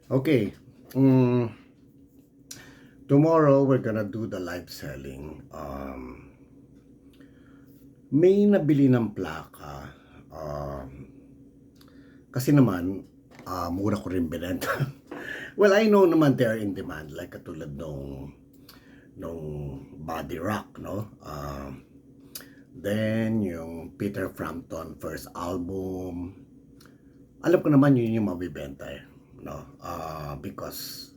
Okay. Mm, Tomorrow we're gonna do the live selling. May nabili ng plaka. Kasi naman, mura ko rin binenta. Well, I know naman they are in demand. Like katulad nung Body Rock, no? Then, yung Peter Frampton first album. Alam ko naman yun yung mabibenta eh. No? Because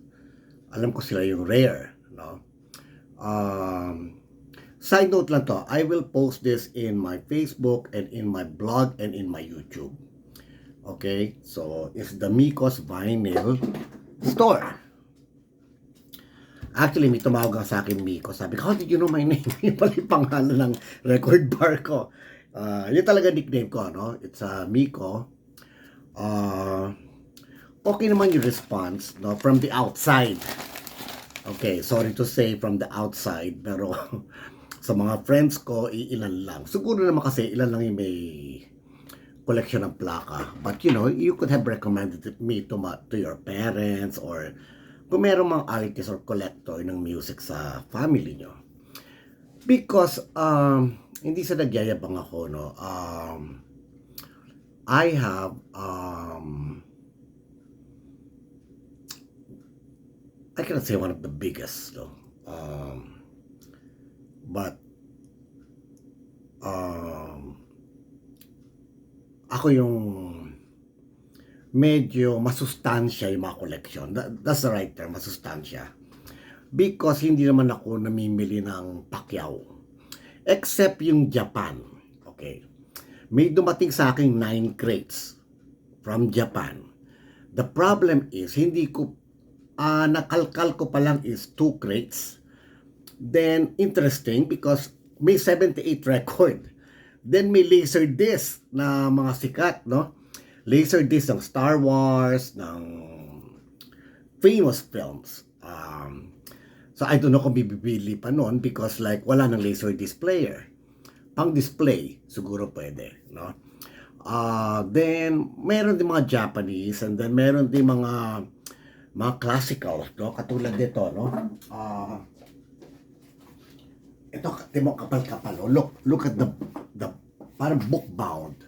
alam ko sila yung rare. No? Side note lang to, I will post this in my Facebook and in my blog and in my YouTube. Okay? So, it's the Mikos Vinyl Store. Actually, may tumawag nga sa akin, Miko. Sabi ko, how did you know my name? Yung pala yung pangalan ng record bar ko. Yun talaga nickname ko, no? It's Miko. Okay naman yung response, no? From the outside. Okay, sorry to say from the outside, pero sa mga friends ko, ilan lang. Siguro naman kasi ilan lang yung may collection ng plaka. But you know, you could have recommended me to your parents or kung meron mga artist or collector ng music sa family nyo. Because hindi sa nagyayabang ako, no. I have I cannot say one of the biggest, no. But ako yung medyo masustansya yung mga collection. That's the right term, masustansya. Because hindi naman ako namimili ng Pacquiao. Except yung Japan. Okay. May dumating sa akin 9 crates from Japan. The problem is, hindi ko, nakalkal ko pa lang is 2 crates. Then, interesting because may 78 record. Then may laser disc na mga sikat, no? Laser disc ng Star Wars, ng famous films. So I don't know kung bibili pa noon because like wala nang laser disc player. Pang display, siguro pwede, no? Then meron din mga Japanese and then meron din mga classical, no? Katulad nito, no? Ito, timo kapal-kapal. Look at the parang book bound.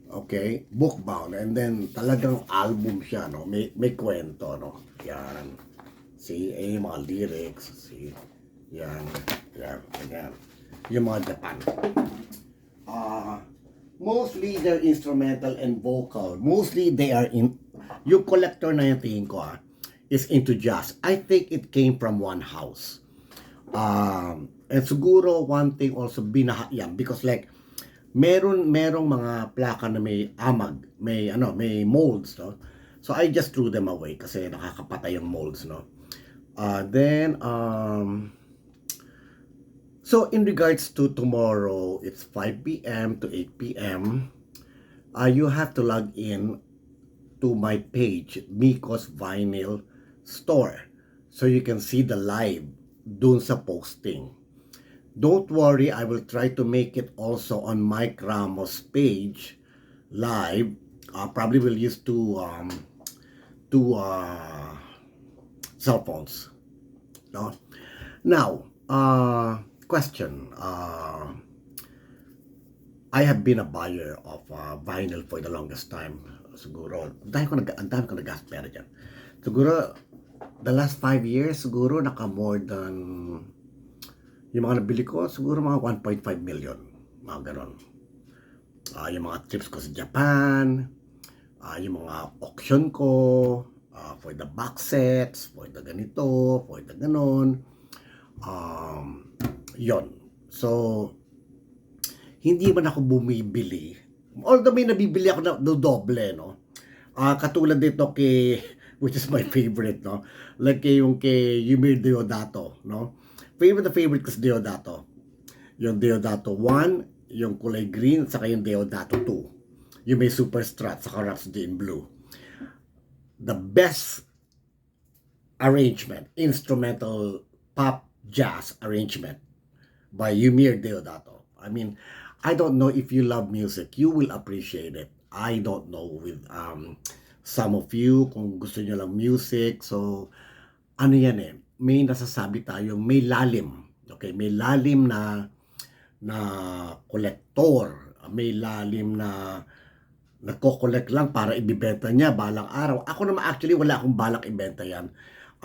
Okay, book bound, and then talagang album siya, no? May kwento, no? Yan. See, yung mga lyrics, see. Yan. Yung mga Japan. Mostly they're instrumental and vocal. Mostly they are in, yung collector na yung tingin ko, is into jazz. I think it came from one house. And siguro one thing also yan because like merong mga plaka na may amag, may molds, no? So I just threw them away kasi nakakapatay yung molds, no? So in regards to tomorrow, it's 5 p.m. to 8 p.m. You have to log in to my page, Mikos Vinyl Store, so you can see the live dun sa posting. Don't worry, I will try to make it also on Mike Ramos' page live. Probably will use two cell phones. No? Now, question. I have been a buyer of vinyl for the longest time. Siguro, ang dami ko nag-gas pera dyan. Siguro, the last 5 years, siguro naka more than yung mga nabili ko, siguro mga 1.5 million. Mga ganon. Yung mga trips ko sa Japan, yung mga auction ko, for the box sets, for the ganito, for the ganon. Yon. So, hindi man ako bumibili. Although may nabibili ako na doble, no? Katulad dito which is my favorite, no? Like yung kay Yumir Deodato, no? Favorite ko sa Deodato. Yung Deodato 1, yung kulay green, saka yung Deodato 2. Yung may super strat, saka Rhapsody in Blue. The best arrangement, instrumental pop jazz arrangement by Yumir Deodato. I mean, I don't know if you love music, you will appreciate it. I don't know with some of you, kung gusto nyo lang music. So, ano yan eh, may nasasabi tayong may lalim. Okay, may lalim na kolektor, may lalim na nagko-collect lang para ibibenta niya balang araw. Ako naman actually wala akong balak ibenta yan.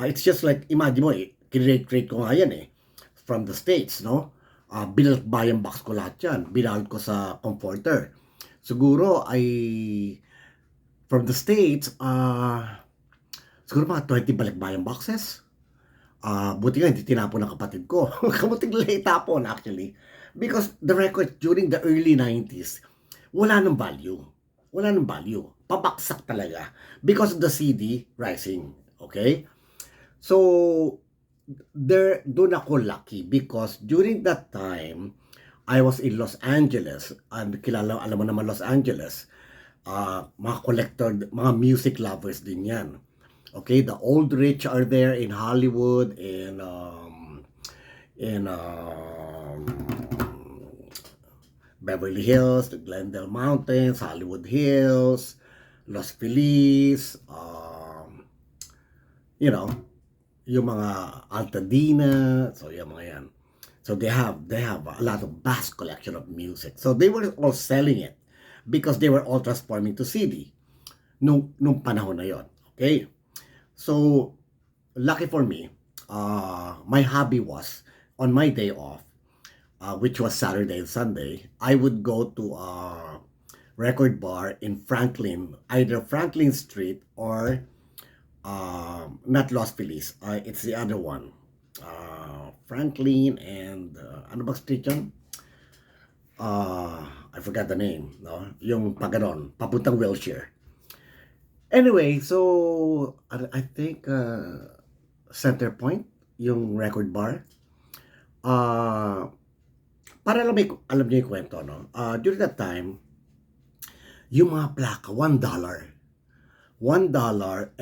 It's just like, imagine mo eh, kinrate ko nga yan eh, from the States, no? Binalot bayan box ko lahat yan. Binalot ko sa comforter. Siguro ay, from the States, siguro mga 20 balikbayan boxes. Buti nga hindi tinapon ng kapatid ko. Kamuting nila itapon actually. Because the record during the early 90s, wala nang value. Wala nang value. Pabaksak talaga. Because of the CD rising. Okay? So, doon ako lucky because during that time, I was in Los Angeles. And alam mo naman Los Angeles. Mga collector, mga music lovers din yan. Okay, the old rich are there in Hollywood, in Beverly Hills, the Glendale Mountains, Hollywood Hills, Los Feliz, yung mga Altadena, so yung mga yan. So they have a lot of vast collection of music. So they were all selling it because they were all transforming to CD nung panahon na yon. Okay? So, lucky for me, my hobby was, on my day off, which was Saturday and Sunday, I would go to a record bar in Franklin, either Franklin Street or not Los Feliz. It's the other one. Franklin and, ano ba street yun? I forgot the name, no? Yung paganon, papuntang Wilshire. Anyway, so I think Center Point, yung record bar. Para alam niyo yung kwento, no? During that time, yung mga plaka, $1. $1.50.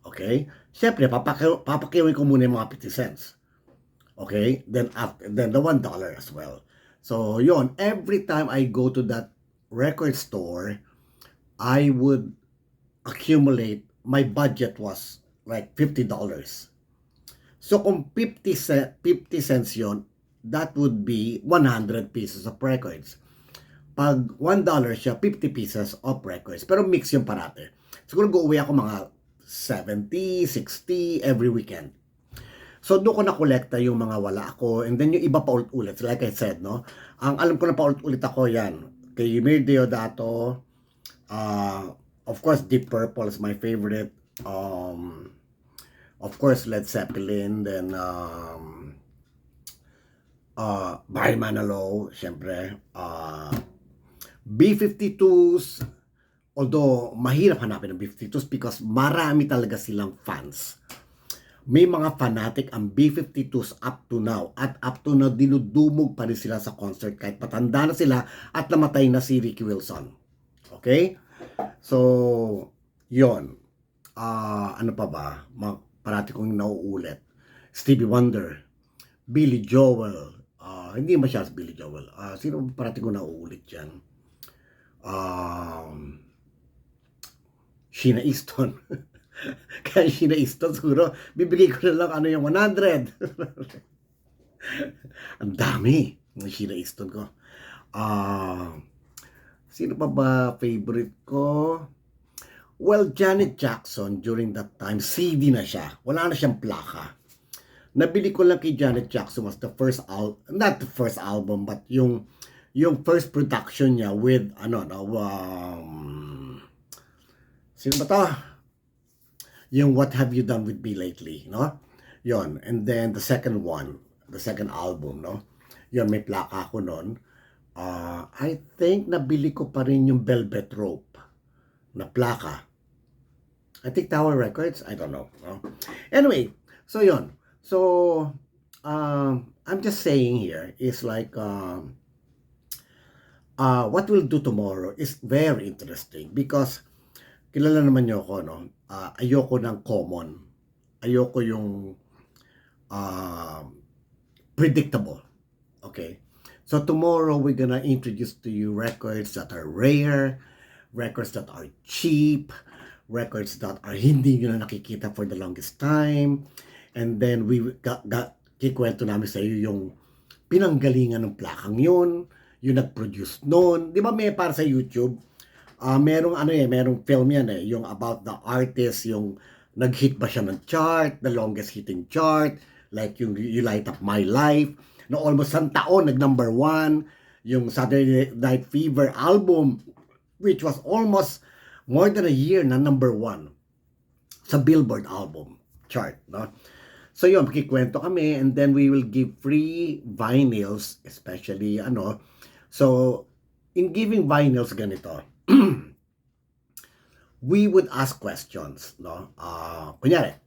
Okay? Siyempre, papakiwin ko muna yung mga 50 cents. Okay? Then the $1 as well. So, yon, every time I go to that record store, I would accumulate, my budget was like $50. So kung 50 cents yon, that would be 100 pieces of records. Pag $1 siya, 50 pieces of records. Pero mix yung parate. Siguro go-uwi ako mga 70, 60 every weekend. So doon ko na-collecta yung mga wala ako. And then yung iba pa ulit. Like I said, no? Ang alam ko na pa ulit ako yan. Kay Ymir Deodato, of course, Deep Purple is my favorite. Of course, Led Zeppelin. Then, Barry Manilow, syempre. B-52s, although mahirap hanapin ng B-52s because marami talaga silang fans. May mga fanatic ang B-52s up to now. At up to now, dinudumog pa rin sila sa concert kahit patanda na sila at namatay na si Ricky Wilson. Okay? So, yon. Ano pa ba? Parati kong nauulit. Stevie Wonder, Billy Joel. Hindi masyadong Billy Joel. Sino parati kong nauulit yan? Sheena Easton. Kaya Sheena Easton, siguro, bibigay ko na lang ano yung 100. Ang dami ng Sheena Easton ko. Sino pa ba favorite ko? Well, Janet Jackson, during that time, CD na siya. Wala na siyang plaka. Nabili ko lang kay Janet Jackson was the first album, not the first album, but yung first production niya with, sino ba to? Yung What Have You Done With Me Lately, no? Yon. And then the second one, the second album, no? Yon, may plaka ako nun. I think nabili ko pa rin yung Velvet Rope na plaka. I think Tower Records, I don't know. No? Anyway, so yon. So, I'm just saying here is like, what we'll do tomorrow is very interesting because kilala naman niyo ako, no? Ayoko ng common. Ayoko yung predictable. Okay? So tomorrow we're gonna introduce to you records that are rare, records that are cheap, records that are hindi nyo na nakikita for the longest time. And then we kikwento namin sa iyo yung pinanggalingan ng plakang yun, yung nag-produce noon. Di ba may para sa YouTube, merong film yan yung about the artist, yung nag-hit ba siya ng chart, the longest hitting chart, like yung You Light Up My Life, na almost isang taon, nag-number 1, yung Saturday Night Fever album, which was almost more than a year na number 1 sa Billboard album chart, no? So yun, kikwento kami, and then we will give free vinyls, especially so in giving vinyls ganito, we would ask questions, no? Kunyari,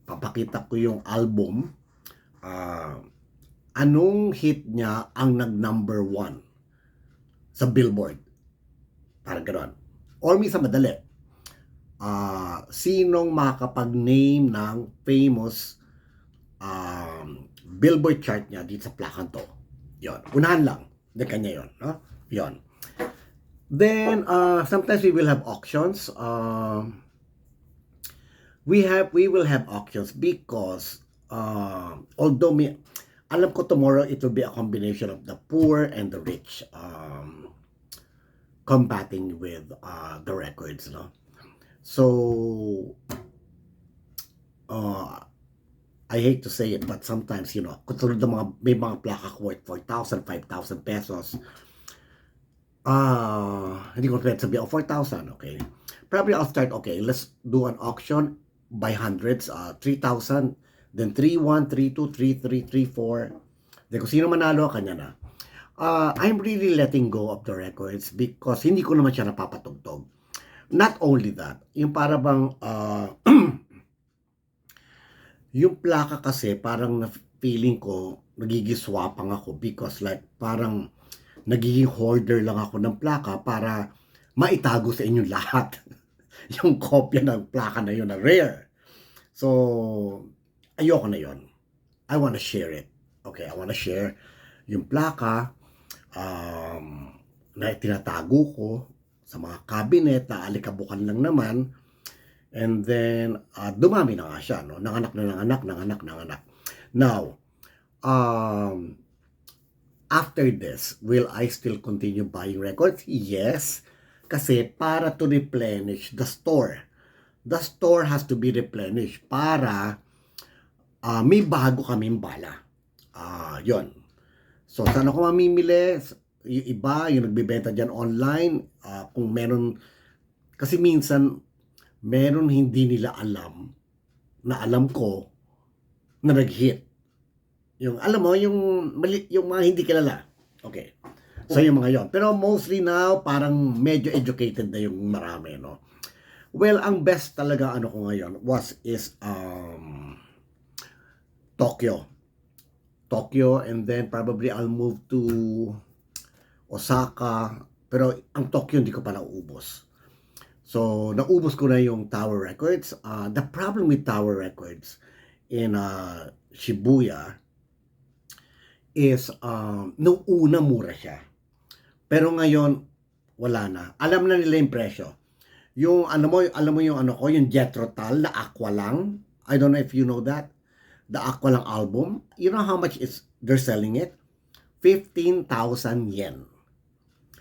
papakita ko yung album, anong hit niya ang nag-number 1 sa Billboard? Parang gano'n. Or minsan madali. Sinong makakapag-name ng famous Billboard chart niya dito sa plakang to? Yon. Unahan lang. Hindi kanya yon, no? Yon. Then, sometimes we will have auctions. We will have auctions because although alam ko tomorrow it will be a combination of the poor and the rich combating with the records, no? So I hate to say it, but sometimes, katulad ng may mga plaka worth 4,000, 5,000 pesos. Hindi ko pwede sabihin, 4,000, okay. Probably I'll start, okay, let's do an auction by hundreds, 3,000, then 3,1, 3,2, 3,3, 3,4. Then kung sino manalo, kanya na. I'm really letting go of the records because hindi ko naman siya napapatugtog. Not only that, yung para bang, yung plaka kasi parang feeling ko, nagigiswapang ako because like parang nagiging hoarder lang ako ng plaka para maitago sa inyong lahat yung kopya ng plaka na yun na rare. So, ayoko na yun. I wanna share it. Okay, I wanna share yung plaka na tinatago ko sa mga cabinet na alikabukan lang naman, and then dumami na nga siya, no? Nanganak. Now, after this, will I still continue buying records? Yes, kasi para to replenish the store. The store has to be replenished para may bago kaming bala. Yon. So, saan ako mamimili? Yung iba, yung nagbibenta dyan online, kung meron, kasi minsan, meron hindi nila alam, na alam ko, na nag-hit. Yung, alam mo, yung mga hindi kilala. Okay. So, yung mga yon. Pero mostly now, parang medyo educated na yung marami, no? Well, ang best talaga, ko ngayon, is Tokyo, and then probably I'll move to Osaka, pero ang Tokyo hindi ko pa nauubos. So, naubos ko na yung Tower Records. The problem with Tower Records in Shibuya is nung una mura siya. Pero ngayon, wala na. Alam na nila yung presyo. Yung, alam mo yung Jethro Tull na Aqua lang. I don't know if you know that. The Aqua lang album. You know how much they're selling it? 15,000 yen.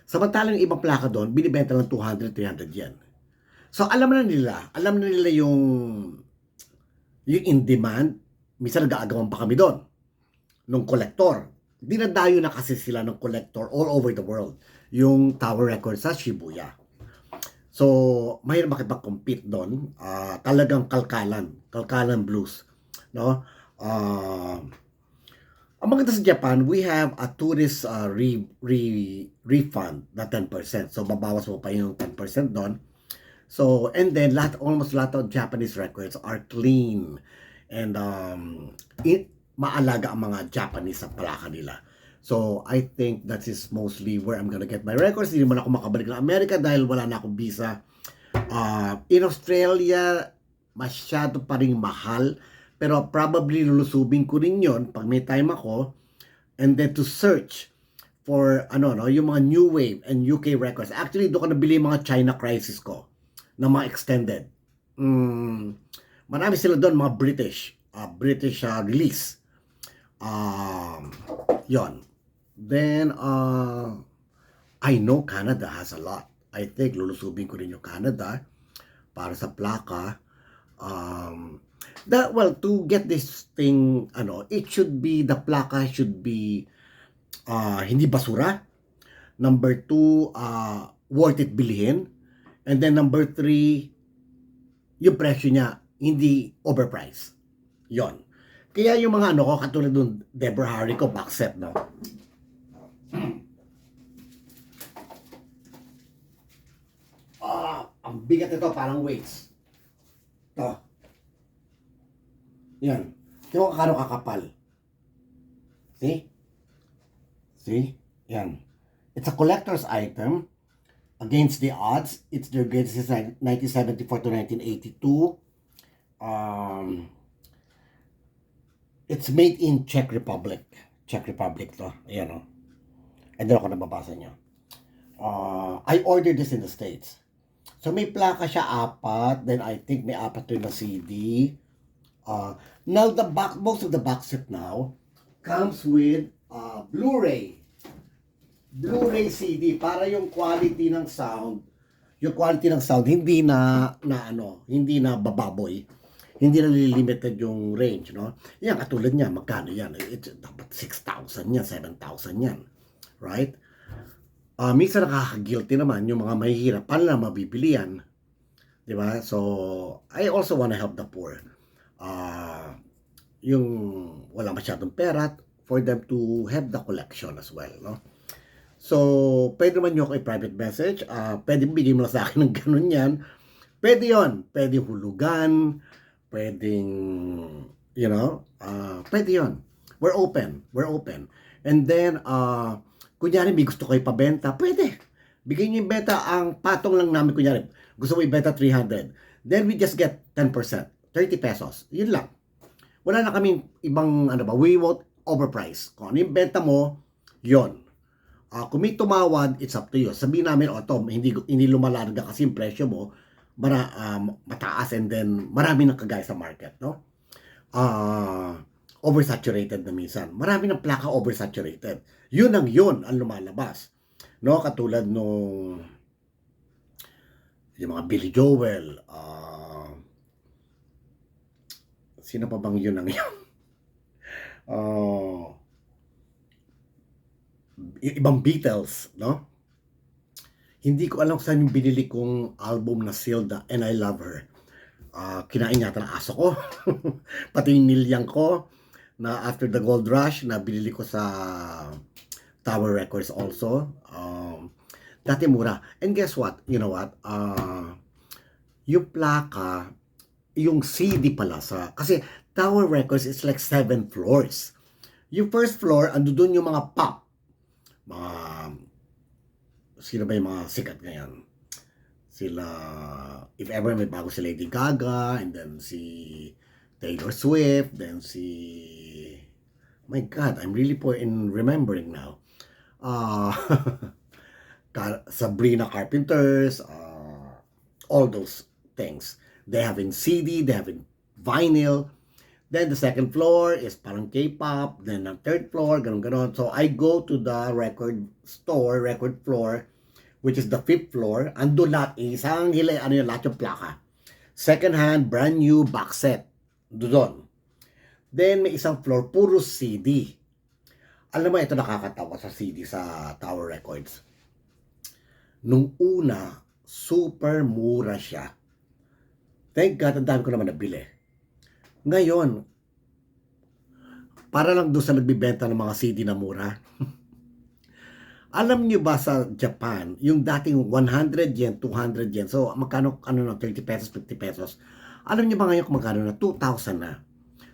Samantalang yung ibang plaka doon, binibenta lang 200, 300 yen. So, alam na nila yung in demand. Minsan nag-aagawan pa kami doon nung collector. Dinadayo na kasi sila ng collector all over the world yung Tower Records sa Shibuya. So, mahirap makipag-compete doon. Talagang kalkalan blues, no? Ang maganda sa Japan, we have a tourist refund na 10%. So, babawas mo pa yung 10% doon. So, and then almost lahat of Japanese records are clean and maalaga ang mga Japanese sa plaka nila. So, I think that is mostly where I'm gonna get my records. Hindi naman ako makabalik ng Amerika dahil wala na akong visa. In Australia, masyado pa rin mahal. Pero probably lulusubin ko rin yon pag may time ako. And then to search for ano no, yung mga New Wave and UK records. Actually, doon ko nabili yung mga China Crisis ko na mga extended. Marami sila doon, mga British release. Yon. Then, I know Canada has a lot. I think lulusubin ko rin yung Canada para sa plaka. To get this thing, it should be, the plaka should be hindi basura. Number 2, worth it bilhin. And then number 3, yung presyo niya hindi overpriced. Yon. Kaya yung mga ko, katulad ng Deborah Harry ko, box set, no? Ang bigat ito, parang weights. Ito. Yan. Yung kano kakapal. See? Yan. It's a collector's item. Against the odds, it's their greatest since 1974 to 1982. It's made in Czech Republic. Czech Republic to. Ayan o. And then ako nababasa nyo. I ordered this in the States. So may plaka siya 4. Then I think may 4 to na CD. Now most of the box set now comes with Blu-ray CD para yung quality ng sound hindi na bababoy, hindi na limited yung range, no? Yan, katulad niya, magkano yan? It's dapat 6,000 yan, 7,000 yan, right? Minsan nakaka-guilty naman yung mga mahihirap, paano na mabibili yan, di ba? So I also want to help the poor, yung wala masyadong pera, for them to have the collection as well, no? So, pwede naman nyo ako i-private message. Pwede bigyan mo lang sa akin ng ganun yan. Pwede yon. Pwede hulugan. Pwedeng, pwede yon. We're open. And then, kunyari may gusto kayo pabenta, pwede. Bigyan nyo yung benta. Ang patong lang namin, kunyari, gusto mo ibenta 300. Then we just get 10%. 30 pesos. Yun lang. Wala na kaming ibang, we won't overprice. Kung ano yung benta mo, yon. Kung may tumawad, it's up to you. Sabihin namin, hindi lumalarga kasi yung presyo mo, mataas, and then marami nang kagaya sa market, no? Oversaturated na minsan. Marami ng plaka oversaturated. Yun ang lumalabas. No? Katulad nung yung mga Billy Joel, sino pa bang yun ang yun? Ibang Beatles, no? Hindi ko alam saan yung binili kong album na Silda and I Love Her. Kinain yata ng aso ko. Pati yung nilyang ko na after the gold rush na binili ko sa Tower Records also. Dati mura. And guess what? You know what? Yung plaka, yung CD pala kasi Tower Records is like 7 floors. Yung first floor, ando doon yung mga pop. Sino ba yung mga sikat ngayon? Sila, if ever may bago si Lady Gaga, and then si Taylor Swift, then my God, I'm really poor in remembering now. Sabrina Carpenters, all those things. They have in CD, they have in vinyl. Then the second floor is parang K-pop. Then the third floor, ganun. So I go to the record floor, which is the 5th floor. Ando lahat, isang lahat yung plaka. Second hand, brand new box set. Doon. Then may isang floor, puro CD. Alam mo, ito nakakatawa sa CD sa Tower Records. Nung una, super mura siya. Thank God, ang dami ko naman nabili. Ngayon, para lang doon sa nagbibenta ng mga CD na mura. Alam niyo ba sa Japan, yung dating 100 yen, 200 yen, so magkano, 30 pesos, 50 pesos. Alam niyo ba ngayon kung magkano na? 2,000 na.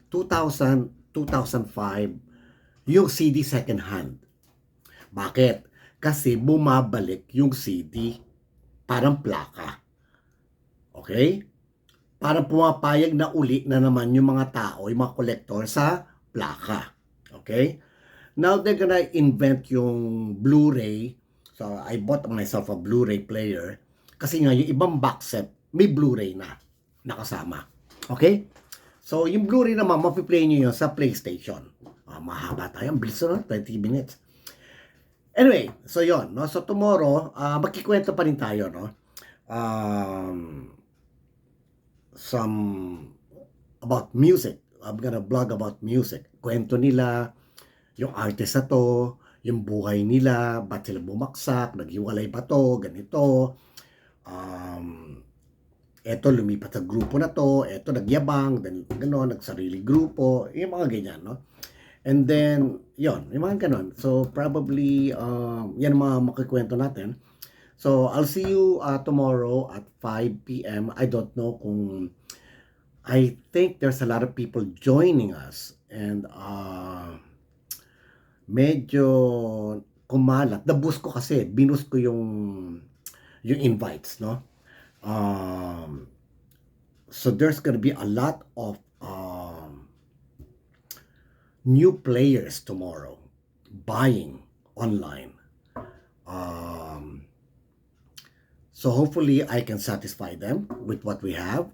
2,000, 2,005, yung CD second hand. Bakit? Kasi bumabalik yung CD, parang plaka. Okay? Parang pumapayag na uli na naman yung mga tao, yung mga collector sa plaka. Okay? Now they're gonna invent yung Blu-ray. So I bought myself a Blu-ray player kasi nga yung ibang box set may Blu-ray na nakasama. Okay? So yung Blu-ray naman mapi-play niyo yun sa PlayStation. Mahaba tayo, ang bilis na 20 minutes. Anyway, so yon, no? So tomorrow, magkikwento pa rin tayo, no? Some about music. I'm gonna blog about music. Kwento nila, yung artist na to, yung buhay nila, ba't sila bumaksak, naghiwalay ba to, ganito. Eto lumipat sa grupo na to, eto nagyabang, gano'n, nagsarili grupo, yung mga ganyan, no? And then, yon, yung mga ganon. So, probably, yan ang mga makikwento natin. So, I'll see you tomorrow at 5 p.m. I don't know kung, I think there's a lot of people joining us. And, medyo kumalat. Naboost ko kasi, binoost ko yung invites, no? So, there's gonna be a lot of new players tomorrow buying online. So hopefully I can satisfy them with what we have.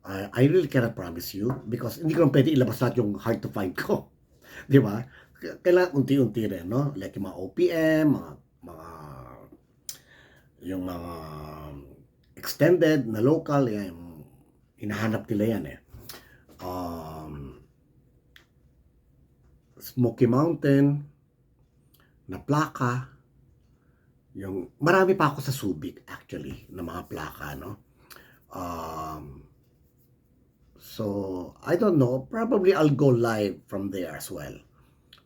I really cannot promise you because hindi ko pwede ilabas lahat yung hard to find ko. Di ba? Kailangan unti-unti rin, no? Like yung mga OPM, yung mga extended na local, yan, hinahanap nila yan eh. Smoky Mountain na plaka, yung marami pa ako sa Subic actually na mga plaka, no? So I don't know, probably I'll go live from there as well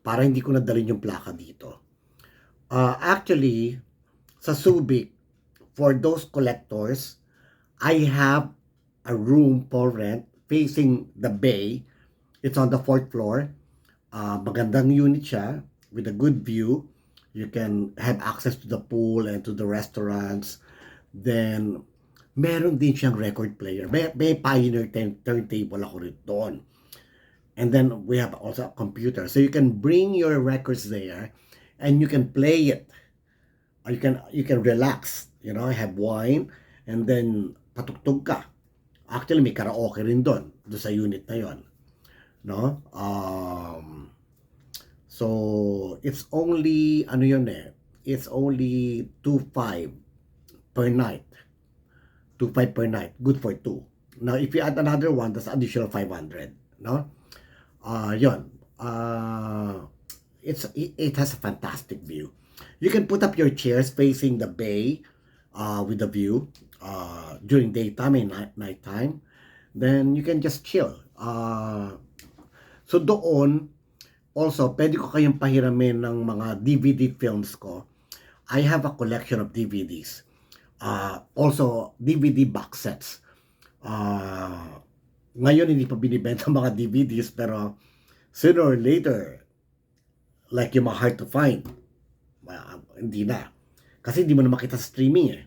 para hindi ko nadalhin yung plaka dito. Actually sa Subic, for those collectors, I have a room for rent facing the bay. It's on the 4th floor. Magandang unit siya with a good view. You can have access to the pool and to the restaurants. Then, meron din siyang record player. May Pioneer turntable ako rin doon. And then, we have also a computer. So, you can bring your records there and you can play it. Or you can relax. You know, have wine and then patugtog ka. Actually, may karaoke rin doon sa unit na yon. No? So it's only it's only 2.5 per night. 2.5 per night, good for two. Now if you add another one, that's additional 500, no? Yon. It has a fantastic view. You can put up your chairs facing the bay with the view during daytime and nighttime. Then you can just chill. So doon, also, pwede ko kayong pahiramin ng mga DVD films ko. I have a collection of DVDs. Also, DVD box sets. Ngayon, hindi pa binibenta mga DVDs, pero sooner or later, like yung mga hard to find, hindi na. Kasi hindi mo na makita sa streaming eh.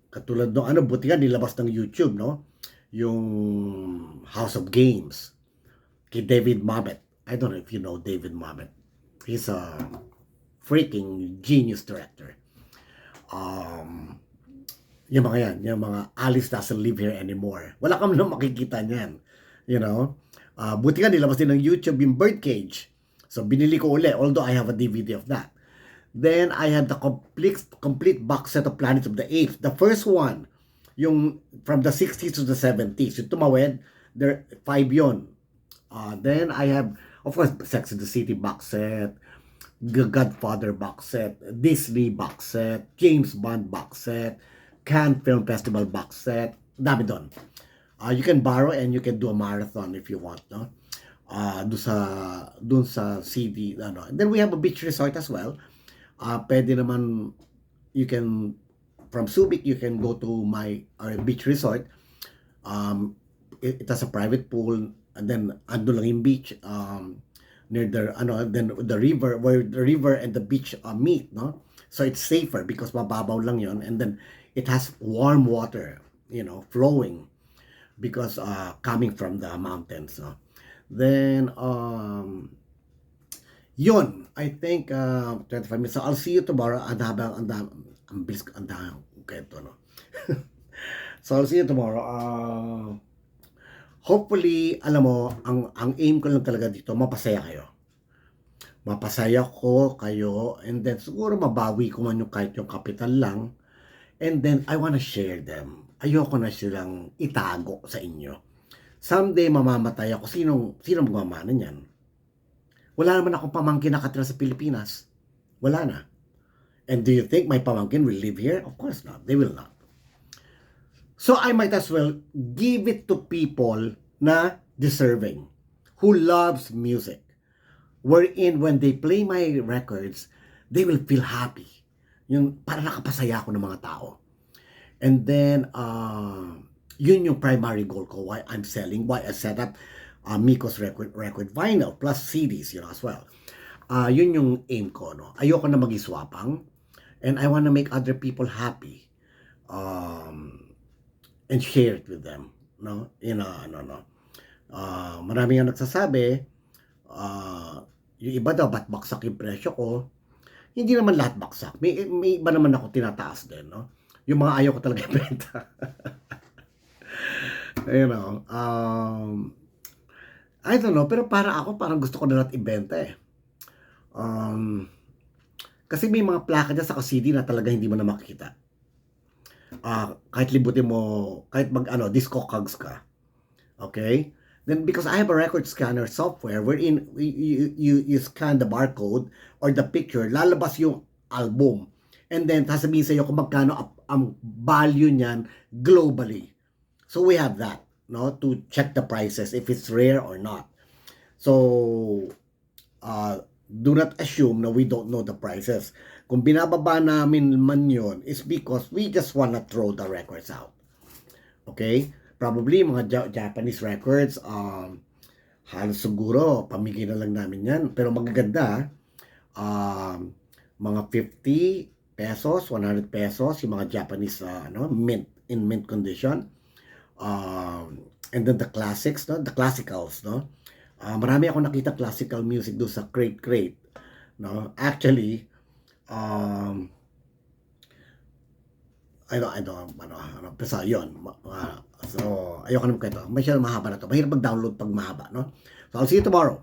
Katulad ng buti nga nilabas ng YouTube, no? Yung House of Games kay David Mamet. I don't know if you know David Mamet. He's a freaking genius director. Yung mga yan, yung mga Alice Doesn't Live Here Anymore. Wala kang naman makikita niyan. You know? Buti nga nilabas din ng YouTube yung Birdcage. So binili ko uli, although I have a DVD of that. Then I had the complete box set of Planets of the Apes. The first one, yung from the 60s to the 70s. Yung tumawid, there 5 yon. Then I have, of course, Sex and the City box set, The Godfather box set, Disney box set, James Bond box set, Cannes Film Festival box set, dami doon. You can borrow and you can do a marathon if you want, no? Dun sa CD, ano. And then we have a beach resort as well. Pwede naman, you can, from Subic, you can go to our beach resort. It has a private pool, and then ando lang yung beach, near then the river, where the river and the beach meet, no? So it's safer because mababaw lang yon, and then it has warm water, flowing because coming from the mountains, no? Then Yun, I think 25 minutes. So I'll see you tomorrow. Ang bilis, ang dami kaya ito, no? So I'll see you tomorrow. Hopefully, alam mo, ang aim ko lang talaga dito, mapasaya kayo. Mapasaya ko kayo, and then siguro mabawi ko man yung kahit yung kapital lang, and then I wanna share them. Ayoko na silang itago sa inyo. Someday mamamatay ako. Sinong magmamana niyan? Wala naman akong pamangkin nakatira sa Pilipinas. Wala na. And do you think my pamangkin will live here? Of course not. They will not. So I might as well give it to people na deserving, who loves music, wherein when they play my records, they will feel happy. Yung para nakapasaya ako ng mga tao. And then, yun yung primary goal ko, why I'm selling, why I set up Miko's record vinyl plus CDs, as well. Yun yung aim ko, no? Ayoko na mag-iswapang, and I want to make other people happy, and share it with them, no? Marami nga nagsasabi, yung iba daw, ba't baksak yung presyo ko? Hindi naman lahat baksak. May iba naman ako tinataas din, no? Yung mga ayaw ko talaga ibenta. I don't know, pero parang gusto ko na lahat ibenta eh. Kasi may mga plaka dyan sa CD na talaga hindi mo na makikita. Kahit libutin mo, kahit discogs ka. Okay? Then because I have a record scanner software wherein you scan the barcode or the picture, lalabas yung album. And then sasabihin sa iyo kung magkano ang value niyan globally. So we have that, no, to check the prices if it's rare or not. So do not assume na we don't know the prices. Kung binababa namin man yun, is because we just wanna throw the records out. Okay? Probably mga Japanese records, halos siguro pamigay na lang namin yan. Pero magaganda, mga 50 pesos, 100 pesos, yung mga Japanese in mint condition. And then the classics, no? The classicals, no? Marami ako nakita classical music doon sa Crate, no? Actually, basta yun. So, ayoko naman kwento. Masyadong mahaba na to. Mahirap mag-download pag mahaba, no? So, I'll see you tomorrow.